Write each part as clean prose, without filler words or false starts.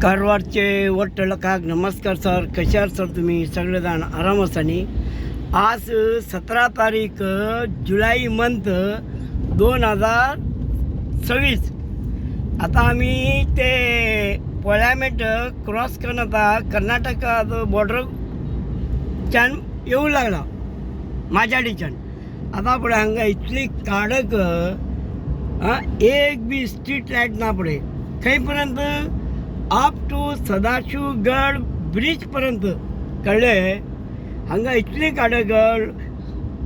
कारवारचे वट्ट लोकांक नमस्कार सर. कशे आहात सर तुम्ही सगळे जाण आराम आसानी. आज 17 तारीख जुलै मंथ 2026. आता आम्ही ते पळ्यामेट क्रॉस करून आता कर्नाटकात बॉर्डरच्यान येऊ लागला माजाडीच्यान. आता पळय हांगा इतली काडक एक बी स्ट्रीट लाईट ना पळय खंय पर्यंत अप टू सदाशिवगड ब्रिज पर्यंत कळले. हांगा इतली काडक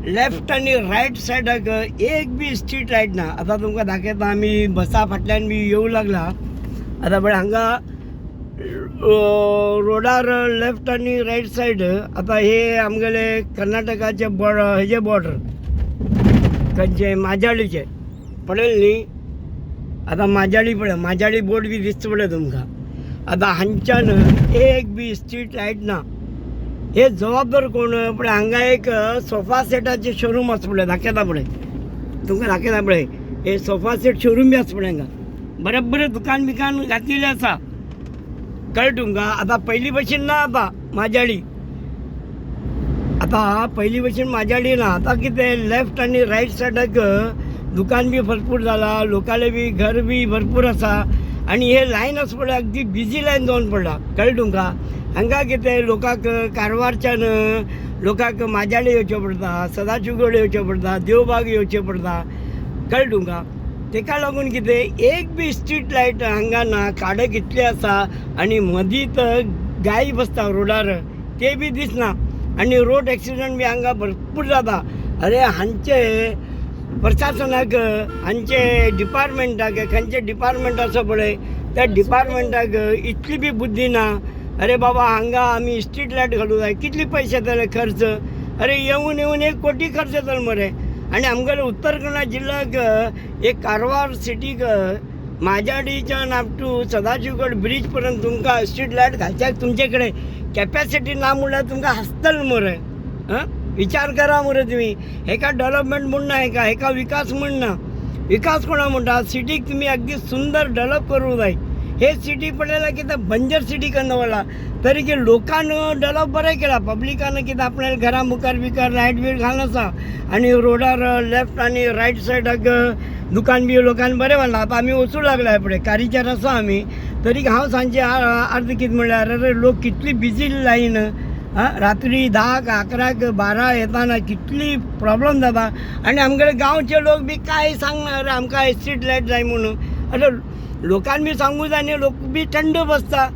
लेफ्ट आनी रायट सायडाक एक बी स्ट्रीट लाईट ना. आता तुमकां दाखयता आमी बसा फाटल्यान बी येऊ लागला. आता पळय हांगा रोडार लेफ्ट आनी रायट सायड आता हे आमगेले कर्नाटकाचे हेजे बॉर्डर खंयचे माजाडीचे पळयलें न्ही. आता माजाडी पळय माजाडी बोर्ड बी दिसता पळय तुमकां. आता हांच्यान एक बी स्ट्रीट लाईट ना. हे जबाबदार कोण पळय हांगा एक सोफा सेटाचे शोरूम आसा पळय दाखयता पळय तुमकां दाखयता पळय. हे सोफा सेट शोरूम बी आसा पळय हांगा बरें दुकान बिकान घातलेलें आसा कळ्ळें तुमकां. आता पयलीं भशेन ना आता माजाडी. आता पयलीं भशेन माजाडी ना. आता कितें लेफ्ट आनी रायट सायडाक दुकान बी भरपूर जाला, लोकांले बी घर बी भरपूर आसा आणि हे लायन आसा पळय अगदी बिजी लायन जावन पडला कळ्ळें तुमकां. हांगा कितें लोकांक कारवारच्यान लोकांक माजाडी येवचें पडटा, सदाशिवगड येवचें पडटा, देवबाग येवचें पडटा कळ्ळें तुमकां. तेका लागून कितें एक बी स्ट्रीट लायट हांगा ना. काडक इतली आसा आणि मदींच गायी बसता रोडार ते बी दिसना आणि रोड एक्सिडंट बी हांगा भरपूर जाता. अरे हांचे प्रशासनाक हांचे डिपार्टमेंटाक खंयचे डिपार्टमेंट आसा पळय त्या डिपार्टमेंटाक इतली बी बुद्धी ना. अरे बाबा हांगा आमी स्ट्रीट लायट घालूं जाय कितले पयशे येतले खर्च. अरे येवन 1 कोटी खर्च येतलो मरे. आणि आमगेले उत्तर कन्नड जिल्ह्याक एक कारवार सिटीक माजाडीच्यान अप टू सदाशिवगड ब्रिज पर्यंत तुमकां स्ट्रीट लायट घालच्याक तुमचे कडेन कॅपॅसिटी ना म्हणल्यार तुमकां हसतले मरे. विचार करा मरे तुम्ही. हेका डेव्हलपमेंट म्हण ना, हेका विकास म्हण ना. विकास कोणा म्हणटा सिटीक तुम्ही अगदी सुंदर डेव्हलप करूं जाय. हे सिटी पडलेला कितें बंजर सिटी कन्न वळा तरी की लोकांना डेव्हलप बरें केला. पब्लिकानं कितें आपल्या घरा मुखार बिकार लायट बीट घालून आसा आणि रोडार लेफ्ट आनी रायट सायडाक दुकान बी लोकांनी बरें बांदला. आता आमी वचूं लागला पळय कारीच्यान आसा आमी. तरी हांव सांजचे अर्द कितें म्हणल्यार अरे लोक कितली बिजी लायन रात्री 10, 11, 12 येताना कितली प्रॉब्लेम जाता. आणि आमगेले गांवचे लोक बी काय सांगणार आमकां स्ट्रीट लायट जाय म्हणून. अरे लोकांनी बी सांगूं जाय न्ही. लोक बी थंड बसता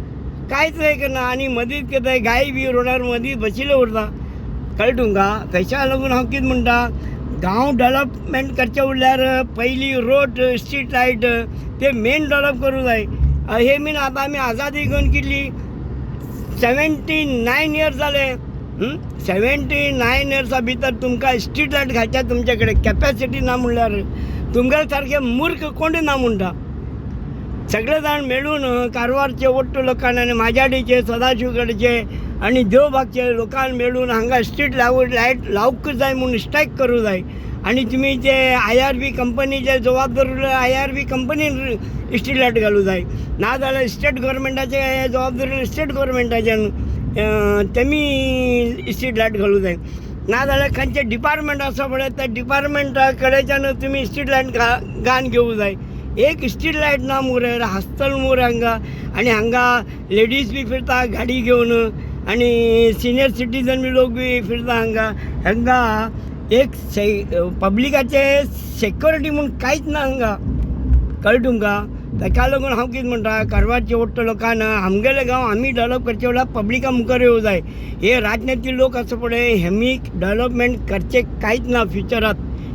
कांयच हे करना आणि मदींच कितें गायी बी रोडार मदींच बशिल्ले उरता कळ्ळें तुमकां. कशा लागून हांव कितें म्हणटा गांव डेव्हलपमेंट करचें उरल्यार पयलीं रोड स्ट्रीट लायट ते मेन डेव्हलप करूं जाय. हे बीन आतां आमी आजादी घेवन कितली 79 इयर्स जाले. 79 इयर्सा भितर तुमकां स्ट्रीट लायट घालच्या तुमचे कडेन कॅपॅसिटी ना म्हणल्यार तुमगे सारके मूर्ख कोण ना म्हणटा. सगळे जाण मेळून कारवारचे वट्ट लोकांनी आनी माजाडीचे सदाशिवगडचे आणि देवबागचे लोकांनी मेळून हांगा स्ट्रीट लायट लावूंक जाय म्हणून स्ट्रायक करूं जाय. आणि तुम्ही जे IRB कंपनीचे जबाबदार उरले IRB कंपनीन स्ट्रीट लायट घालूं जाय. ना जाल्यार स्टेट गव्हर्मेंटाचे जबाबदारी स्टेट गव्हर्मेंटाच्यान तेमी स्ट्रीट लायट घालूं जाय. ना जाल्यार खंयचे डिपार्टमेंट आसा पळय त्या डिपार्टमेंटा कडेच्यान तुमी स्ट्रीट लायट घालून घेवूं जाय. एक स्ट्रीट लायट ना मुरे हसतल मुरे हांगा. आणि हांगा लेडीज बी फिरता गाडी घेवन आणि सिनियर सिटीजन बी लोक बी फिरता हांगा एक पब्लिकाचे सेक्युरिटी म्हणून कांयच ना हांगा कळ्ळें तुमकां. ताका लागून हांव कितें म्हणटा कारवारचे वट्ट लोकांन आमगेले गांव आमी डेव्हलप करचे वेळार पब्लिका मुखार येवं जाय. हे राजनेते लोक आसा पळय हेमी डेव्हलपमेंट करचे कांयच ना फ्युचरात.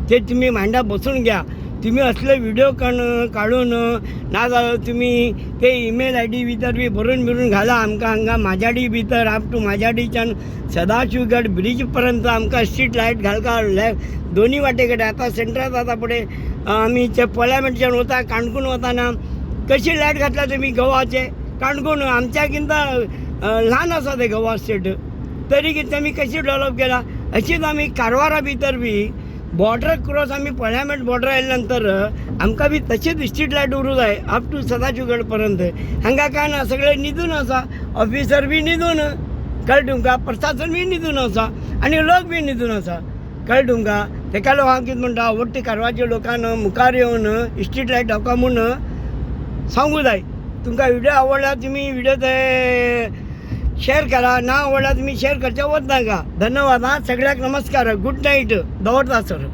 ते तुमी मांडा बसून घ्या. तुम्ही असले व्हिडिओ काढून ना जाल्यार तुम्ही ते ईमेल ID भितर बी भरून घाला आमकां हांगा माजाडी भितर अप टू माजाडीच्यान सदाशिवगड ब्रिज पर्यंत आमकां स्ट्रीट लायट घालता दोन्ही वाटे कडेन. आता सेंटरात आता पळय आमी ते पळ्यामेटच्यान वता काणकोण वताना कशी लायट घातला तुमी गोवाचे. काणकोण आमच्याकिंता ल्हान आसा ते गोवा स्टेट तरी कितें आमी कशी डेव्हलप केला. अशीच आमी कारवारा भितर बी बॉर्डर क्रॉस आमी पर्यामेंट बॉर्डर आयल्या नंतर आमकां बी तशीच स्ट्रीट लायट उरूं जाय अप टू सदाशिवगड पर्यंत. हांगा काय ना, सगळे न्हिदून आसा, ऑफिसर बी न्हिदून, कळ्ळें तुमकां, प्रशासन बी न्हिदून आसा आनी लोक बी न्हिदून आसा, कळ्ळें तुमकां. तेका लागून हांव कितें म्हणटा, वट्टी कारवारच्या लोकांन मुखार येवन स्ट्रीट लायट दाखवा म्हूण सांगूं जाय. तुमकां व्हिडिओ आवडला तुम्ही व्हिडिओ ते शेअर करा, ना आवडला तुम्ही शेअर करचे वच नाका. धन्यवाद. हां, सगळ्याक नमस्कार, गुड नाईट, दवरता सर.